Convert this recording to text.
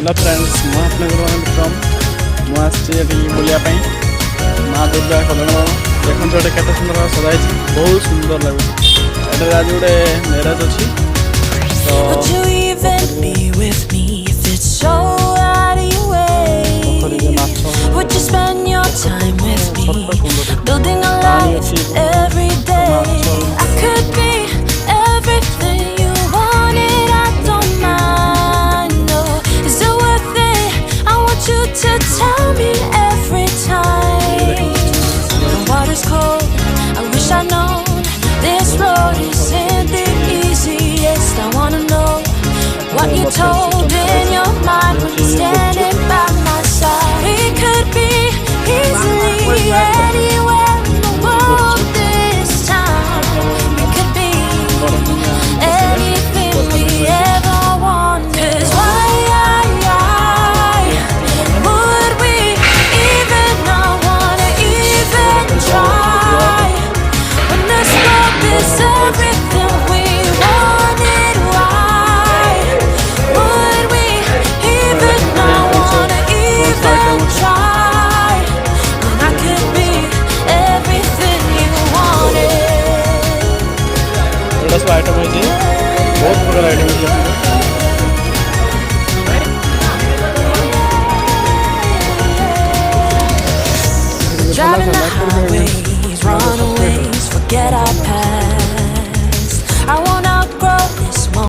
Hello friends मुझे विक्रम मुझे बुलिया माँ दुर्गा कल्याण भवन देखते ये केते सुंदर सजाई बहुत सुंदर लगे आज गोटे मैरेज अच्छी Tell me every time the water's cold. I wish I'd known this road isn't the easiest. I wanna know what you told in